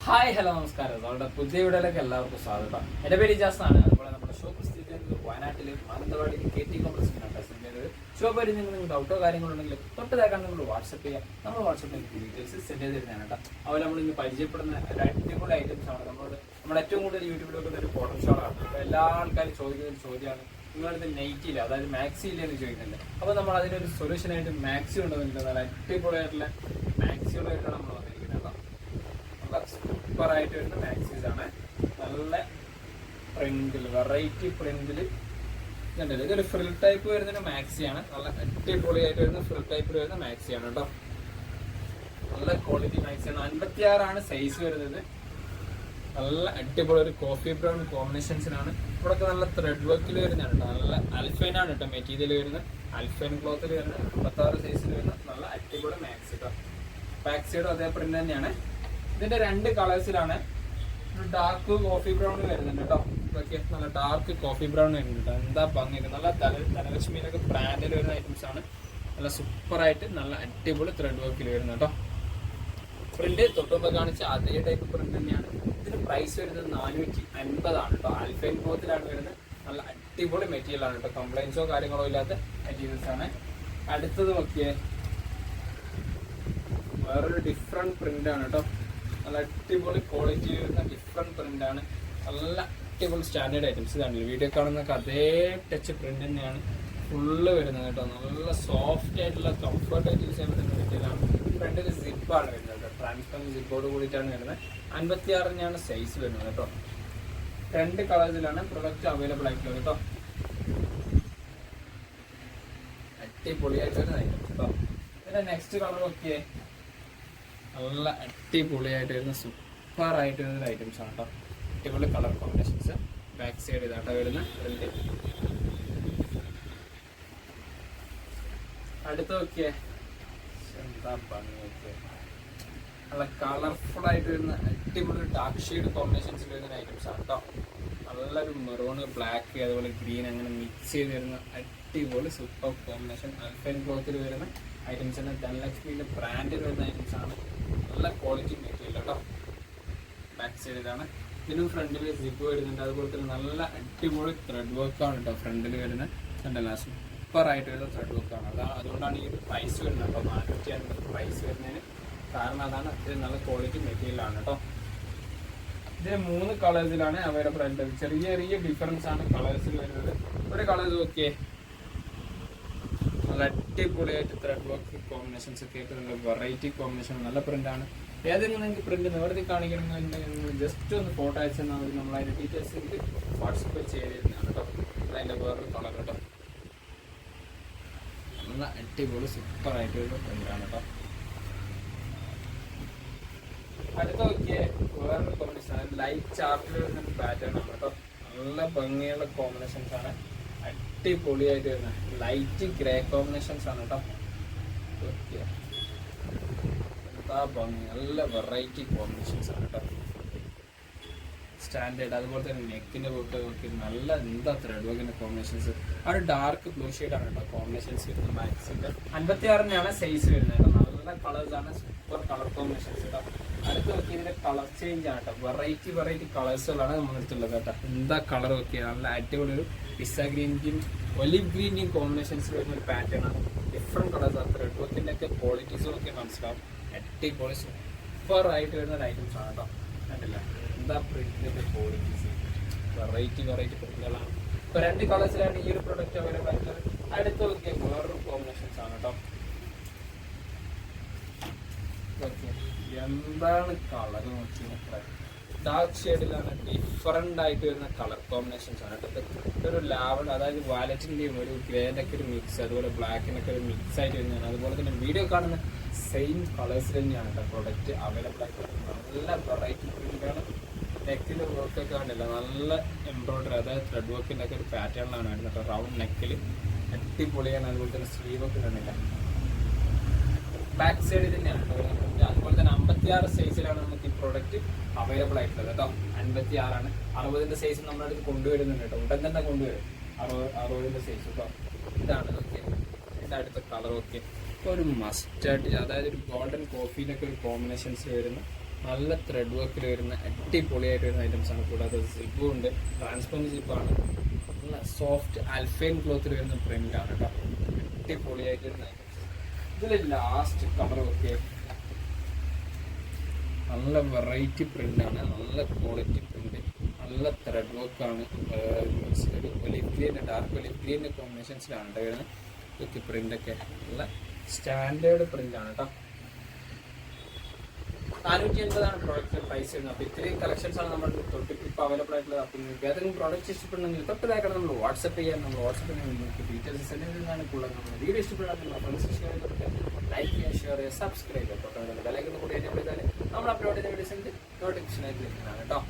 Hi hello നമസ്കാരം. നമ്മുടെ പുതിയ വീഡിയോയിലേക്ക് എല്ലാവർക്കും സ്വാഗതം. എൻ്റെ പേര് ഇജാസ് ആണ്. അതുപോലെ നമ്മുടെ ഷോപ്പ് സ്ഥിതി ചെയ്യുന്നത് വയനാട്ടിൽ മാനന്തവാടി KT കോംപ്ലക്സിനാണ്. ഷോപ്പ് വരെ നിങ്ങൾക്ക് ഡൗട്ടോ കാര്യങ്ങളുണ്ടെങ്കിൽ തൊട്ടതാക്കാൻ നിങ്ങൾ വാട്സപ്പ് ചെയ്യാം. നമ്മൾ വാട്സപ്പിൽ ഡീറ്റെയിൽസ് സെൻഡ് ചെയ്ത് തരുന്നതാണ് കേട്ടോ. അതുപോലെ നമ്മൾ ഇന്ന് പരിചയപ്പെടുന്ന ഒരു അടിപൊളി ഐറ്റംസ് ആണ്. നമ്മുടെ ഏറ്റവും കൂടുതൽ യൂട്യൂബിലൊക്കെ ഒരു കോട്ടൺ ഷോളാണ്. അപ്പോൾ എല്ലാ ആൾക്കാരും ചോദിക്കുന്ന ഒരു ചോദ്യമാണ്, നിങ്ങളടുത്ത് നെയ്റ്റ് ഇല്ല, അതായത് മാക്സി ഇല്ല എന്ന് ചോദിക്കുന്നുണ്ട്. അപ്പോൾ നമ്മൾ അതിനൊരു സൊല്യൂഷനായിട്ട് മാക്സി ഉണ്ടെന്നുണ്ട്. നല്ല അടിപൊളിയായിട്ടുള്ള മാക്സികളായിട്ടാണ് നമ്മൾ വന്നിരിക്കുന്നത് കേട്ടോ. സൂപ്പറായിട്ട് വരുന്ന മാക്സീസ് ആണ്. നല്ല പ്രിന്റിൽ വെറൈറ്റി പ്രിന്റിൽ കണ്ടില്ല, ഇതൊരു ഫ്രിൽ ടൈപ്പ് വരുന്ന മാക്സിയാണ്. നല്ല അടിപൊളിയായിട്ട് വരുന്ന ഫ്രിൽ ടൈപ്പിൽ വരുന്ന മാക്സിയാണ് കേട്ടോ. നല്ല ക്വാളിറ്റി മാക്സിയാണ്. 56 സൈസ് വരുന്നത്. നല്ല അടിപൊളി ഒരു കോഫി ബ്രൗൺ കോമ്പിനേഷൻസിനാണ്. ഇവിടെ നല്ല ത്രെഡ് വർക്കിൽ വരുന്നതാണ് കേട്ടോ. നല്ല അൽഫൈൻ ആണ് കേട്ടോ മെറ്റീരിയൽ വരുന്നത്. അൽഫൈൻ ക്ലോത്തിൽ വരുന്ന 56 സൈസിൽ വരുന്ന നല്ല അടിപൊളി മാക്സി കേട്ടോ. മാക്സിയുടെ അതേ പ്രിന്റ് തന്നെയാണ്. ഇതിന്റെ 2 കളേഴ്സിലാണ്. ഡാർക്ക് കോഫി ബ്രൗൺ വരുന്നുണ്ട് കേട്ടോ. ഇതൊക്കെ നല്ല ഡാർക്ക് കോഫി ബ്രൗൺ വരുന്നുണ്ട്. എന്താ ഭംഗി, നല്ല ധനലക്ഷ്മിയിലൊക്കെ ബ്രാൻഡിൽ വരുന്ന ഐറ്റംസ് ആണ്. നല്ല സൂപ്പറായിട്ട് നല്ല അടിപൊളി ത്രെഡ് വർക്കിൽ വരുന്നത് കേട്ടോ. പ്രിന്റ് തൊട്ടുമ്പോ കാണിച്ച അതേ ടൈപ്പ് പ്രിന്റ് തന്നെയാണ്. ഇതിന് പ്രൈസ് വരുന്നത് 450 ആണ് കേട്ടോ. ആൽഫൈൻ ക്ലോത്തിലാണ് വരുന്നത്. നല്ല അടിപൊളി മെറ്റീരിയൽ ആണ് കേട്ടോ. കംപ്ലൈൻസോ കാര്യങ്ങളോ ഇല്ലാത്ത മെറ്റീരിയൽസ് ആണ്. അടുത്തത് നോക്കിയേ, വേറൊരു ഡിഫറെന്റ് പ്രിന്റ് ആണ് കേട്ടോ. നല്ല അടിപൊളി ക്വാളിറ്റി വരുന്ന ഡിഫറെന്റ് പ്രിന്റ് ആണ്. നല്ല അടിപൊളി സ്റ്റാൻഡേർഡ് ഐറ്റംസ് ഇതാണ്. വീഡിയോ കാണുന്നൊക്കെ അതേ ടച്ച് പ്രിന്റ് തന്നെയാണ് ഫുള്ള് വരുന്നത് കേട്ടോ. നല്ല സോഫ്റ്റ് ആയിട്ടുള്ള കംഫർട്ട് ആയിട്ട് യൂസ് ചെയ്യാൻ പറ്റുന്ന മെറ്റീരിയലാണ്. ഫ്രണ്ടിൽ സിപ്പാണ് വരുന്നത് കേട്ടോ. ട്രാൻസ്പെറൻറ്റ് സിപ്പോട് കൂടിയിട്ടാണ് വരുന്നത്. 56 സൈസ് വരുന്നത് കേട്ടോ. 2 കളേഴ്സിലാണ് പ്രൊഡക്റ്റ് അവൈലബിൾ ആയിട്ടുള്ളത് കേട്ടോ. അടിപൊളിയായിട്ട് വരുന്ന ഐറ്റംസ് കേട്ടോ. പിന്നെ നെക്സ്റ്റ് കളർ നോക്കിയേ, നല്ല അടിപൊളിയായിട്ട് വരുന്ന സൂപ്പറായിട്ട് വരുന്ന ഐറ്റംസ് ആണ് കേട്ടോ. അടിപൊളി കളർ കോമ്പിനേഷൻസ്. ബാക്ക് സൈഡ് ഇതാട്ടോ വരുന്ന ഫ്രണ്ട്. അടുത്ത് നോക്കിയേ, എന്താ ഭംഗി നോക്കിയേ. നല്ല കളർഫുൾ ആയിട്ട് വരുന്ന അടിപൊളി ഡാർക്ക് ഷെയ്ഡ് കോമ്പിനേഷൻസിൽ വരുന്ന ഐറ്റംസ് ആണ് കേട്ടോ. നല്ലൊരു മെറൂണ്, ബ്ലാക്ക്, അതുപോലെ ഗ്രീൻ അങ്ങനെ മിക്സ് ചെയ്ത് വരുന്ന അടിപൊളി സൂപ്പർ കോമ്പിനേഷൻ. അൽഫൈൻ ക്ലോത്തിൽ വരുന്ന ഐറ്റംസ് ആണ്. ധനലക്ഷ്മിയുടെ ബ്രാൻഡിൽ വരുന്ന ഐറ്റംസ് ആണ്. നല്ല ക്വാളിറ്റി മെറ്റീരിയൽ കേട്ടോ. ബാക്ക് സൈഡ് ഇതാണ്. ഇതിനും ഫ്രണ്ടിൽ സിപ്പ് വരുന്നുണ്ട്. അതുപോലെ തന്നെ നല്ല അടിപൊളി ത്രെഡ് വർക്കാണ് കേട്ടോ ഫ്രണ്ടിൽ വരുന്നത്. കണ്ടല്ല, സൂപ്പറായിട്ട് വരുന്ന ത്രെഡ് വർക്കാണ്. അതുകൊണ്ടാണ് ഈ ഒരു പ്രൈസ് വരുന്നത് കേട്ടോ. 450 പ്രൈസ് വരുന്നതിന് കാരണം അതാണ്. അത്രയും നല്ല ക്വാളിറ്റി മെറ്റീരിയലാണ് കേട്ടോ. ഇതിന് 3 കളേഴ്സിലാണ് അവൈലബിൾ ആയിട്ടുള്ളത്. ചെറിയ ചെറിയ ഡിഫറൻസ് ആണ് കളേഴ്സിൽ വരുന്നത്. ഒരു കളേഴ്സ് നോക്കിയേ, നല്ല അടിപൊളിയായിട്ട് ത്രെഡ് വർക്ക് കോമ്പിനേഷൻസ് ഒക്കെ ആയിട്ട് നല്ല വെറൈറ്റി കോമ്പിനേഷൻ, നല്ല പ്രിന്റാണ്. ഏതെങ്കിലും നിങ്ങൾക്ക് പ്രിന്റ് നിവർത്തി കാണിക്കണമെന്നുണ്ടെങ്കിൽ ജസ്റ്റ് ഒന്ന് ഫോട്ടോ അയച്ചു തന്നാൽ മതി. നമ്മൾ അതിൻ്റെ ഡീറ്റെയിൽസ് വാട്സപ്പിൽ ചെയ്ത് തരുന്നതാണ് കേട്ടോ. അതിൻ്റെ വേറൊരു കളർ കേട്ടോ. നല്ല അടിപൊളി സൂപ്പറായിട്ട് ഒരു പ്രിന്റാണ് കേട്ടോ. അടുത്ത നോക്കിയേ, വേറൊരു കോമ്പിനേഷൻ ലൈറ്റ് ചാർട്ടിൽ വരുന്ന പാറ്റേൺ ആണ് കേട്ടോ. നല്ല ഭംഗിയുള്ള കോമ്പിനേഷൻസ് ആണ്. അടിപൊളിയായിട്ട് വരുന്ന ലൈറ്റ് ഗ്രേ കോമ്പിനേഷൻസ് ആണ് കേട്ടോ. എന്താ ഭംഗി, നല്ല വെറൈറ്റി കോമ്പിനേഷൻസ് ആണ് കേട്ടോ. സ്റ്റാൻഡേർഡ്. അതുപോലെ തന്നെ നെക്കിന്റെ പൊട്ട് നോക്കി നല്ല എന്താ ത്രെഡ് വർക്കിന്റെ കോമ്പിനേഷൻസ്. ആ ഒരു ഡാർക്ക് ബ്ലൂ ഷെയ്ഡാണ് കേട്ടോ കോമ്പിനേഷൻസ് വരുന്നത്. മാക്സിന്റെ 56 സൈസ് വരുന്നത് കേട്ടോ. നല്ല കളേഴ്സ് ആണ്, സൂപ്പർ കളർ കോമ്പിനേഷൻസ് കേട്ടോ. അടുത്ത് നോക്കി ഇതിന്റെ കളർ ചേഞ്ച് ആണ് കേട്ടോ. വെറൈറ്റി കളേഴ്സുകളാണ് നമ്മളെടുത്തുള്ളത് കേട്ടോ. എന്താ കളർ നോക്കിയാൽ നല്ല അടിപൊളി ഒരു പിസ്സ ഗ്രീൻ്റെയും ഒലിവ് ഗ്രീൻ്റെയും കോമ്പിനേഷൻസ് വരുന്ന ഒരു പാറ്റേൺ ആണ്. ഡിഫറെന്റ് കളേഴ്സ് ആണ്. ത്രെഡ് വർക്കിന്റെ ഒക്കെ ക്വാളിറ്റീസും ഒക്കെ മനസ്സിലാവും. അടിപൊളി സൂപ്പർ ആയിട്ട് വരുന്ന ഒരു ഐറ്റംസ് ആണ് കേട്ടോ. കണ്ടില്ല, എന്താ പ്രിന്റിന്റെ ക്വാളിറ്റീസ്. വെറൈറ്റി പ്രിന്റുകളാണ്. ഇപ്പൊ 2 കളേഴ്സിലാണ് ഈ ഒരു പ്രൊഡക്റ്റ് അവൈലബിൾ ആയിട്ടുള്ളത്. അടുത്ത് നോക്കിയാൽ വേറൊരു കോമ്പിനേഷൻസ് ആണ് കേട്ടോ. എന്താണ് കളർ നോക്കി, ഡാർക്ക് ഷെയ്ഡിലാണ് ഡിഫറെന്റ് ആയിട്ട് വരുന്ന കളർ കോമ്പിനേഷൻസ് ആണ് കേട്ടോ. ഒരു ലാവൻഡർ, അതായത് വാലറ്റിന്റെയും ഒരു ഗ്രേന്റെ ഒക്കെ ഒരു മിക്സ്, അതുപോലെ ബ്ലാക്കിനൊക്കെ ഒരു മിക്സ് ആയിട്ട് വരുന്നതാണ്. അതുപോലെ തന്നെ വീഡിയോ കാണുന്ന സെയിം കളേഴ്സിൽ തന്നെയാണ് കേട്ടോ പ്രൊഡക്റ്റ് അവൈലബിൾ ആയിട്ട് വരുന്നത്. നല്ല വെറൈറ്റി പ്രിന്റാണ്. നെക്കിന്റെ വർക്കൊക്കെ കണ്ടില്ല, നല്ല എംബ്രോയിഡറി, അതായത് ത്രെഡ് വർക്കിന്റെ ഒക്കെ ഒരു പാറ്റേണിലാണ് വരുന്നത് കേട്ടോ. റൗണ്ട് നെക്കിൽ അടിപൊളിയാണ്. അതുപോലെ തന്നെ സ്ലീവ് ഒക്കെ കണ്ടില്ല. ബാക്ക് സൈഡ് തന്നെയാണ് കേട്ടോ. അതുപോലെ തന്നെ 56 സൈസിലാണ് നമുക്ക് ഈ പ്രോഡക്റ്റ് അവൈലബിൾ ആയിട്ടുള്ളത് കേട്ടോ. 56 60 സൈസ് നമ്മുടെ അടുത്ത് കൊണ്ടുവരുന്നുണ്ട് കേട്ടോ. ഉടൻ തന്നെ കൊണ്ടുവരും 60 സൈസ് കേട്ടോ. ഇതാണ് ഓക്കെ. ഇതിൻ്റെ അടുത്ത കളർ ഓക്കെ. ഇപ്പോൾ ഒരു മസ്റ്റാർഡ്, അതായത് ഒരു ഗോൾഡൻ കോഫീനൊക്കെ ഒരു കോമ്പിനേഷൻസ് വരുന്ന നല്ല ത്രെഡ് വർക്കിൽ വരുന്ന അടിപൊളിയായിട്ട് വരുന്ന ഐറ്റംസ് ആണ്. കൂടാതെ സിബും ഉണ്ട്, ട്രാൻസ്പെറൻറ്റ് സിബാണ്, നല്ല സോഫ്റ്റ് അൽഫൈൻ ക്ലോത്തിൽ വരുന്ന പ്രിന്റ് ആണ് കേട്ടോ. അടിപൊളിയായിട്ട് വരുന്ന ഐറ്റംസ്. ഇതിൽ ലാസ്റ്റ് കളർ ഒക്കെ നല്ല വെറൈറ്റി പ്രിന്റ് ആണ്, നല്ല ക്വാളിറ്റി പ്രിന്റ്, നല്ല ത്രെഡ് വർക്കാണ്. ഒരു ഒലിവ് ഗ്രീൻ, ഡാർക്ക് ഒലിവ് ഗ്രീൻ്റെ കോമ്പിനേഷൻസിലാണ് വരുന്നത്. ഇതൊക്കെ പ്രിന്റൊക്കെ നല്ല സ്റ്റാൻഡേർഡ് പ്രിന്റ് ആണ് കേട്ടോ. 480 പ്രോഡക്റ്റ് പ്രൈസ് വരുന്നത്. അപ്പോൾ ഇത്രയും കളക്ഷൻസ് ആണ് നമ്മുടെ തൊട്ട് ഇപ്പോൾ അവൈലബിൾ ആയിട്ടുള്ളത്. അപ്പോൾ നിങ്ങൾക്ക് ഏതെങ്കിലും പ്രോഡക്റ്റ് ഇഷ്ടപ്പെടുന്നെങ്കിൽ തൊട്ടതായിട്ട് നമ്മൾ വാട്സപ്പ് ചെയ്യാൻ, നമ്മൾ വാട്സപ്പിൽ നിങ്ങൾക്ക് ഡീറ്റെയിൽസ് സെൻഡ് ചെയ്യുന്നതാണ്. കൂടുതൽ നമ്മുടെ വീഡിയോ ഇഷ്ടപ്പെടാൻ നിങ്ങൾ ഫ്രണ്ട്സ് ഷെയർ ചെയ്തിട്ട് ലൈക്ക് ചെയ്യുക, ഷെയർ ചെയ്യുക, സബ്സ്ക്രൈബ് ചെയ്യുക. തൊട്ടതായിട്ട് ബെലൈക്കൺ കൂടി എന്നെ വിളിച്ചാൽ നമ്മൾ അപ്ലോഡ് ചെയ്ത വീഡിയോസിൻ്റെ നോട്ടിഫിക്കേഷനായിട്ട് ലഭിക്കുന്നതാണ് കേട്ടോ.